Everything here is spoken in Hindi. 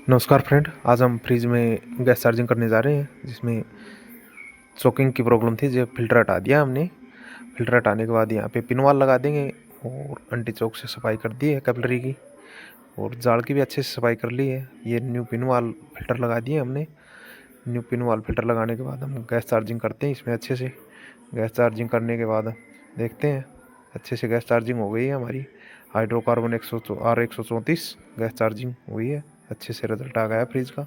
नमस्कार फ्रेंड, आज हम फ्रिज में गैस चार्जिंग करने जा रहे हैं जिसमें चोकिंग की प्रॉब्लम थी। जो फ़िल्टर हटा दिया हमने। फ़िल्टर हटाने के बाद यहाँ पे पिन वाल लगा देंगे और एंटी चोक से सफाई कर दी है कैपिलरी की, और जाल की भी अच्छे से सफाई कर ली है। ये न्यू पिन वाल फ़िल्टर लगा दिए हमने। न्यू पिन वाल फ़िल्टर लगाने के बाद हम गैस चार्जिंग करते हैं इसमें अच्छे से। गैस चार्जिंग करने के बाद देखते हैं अच्छे से गैस चार्जिंग हो गई है हमारी। हाइड्रोकार्बन R134 गैस चार्जिंग हुई है, अच्छे से रिजल्ट आ गया फ्रिज का।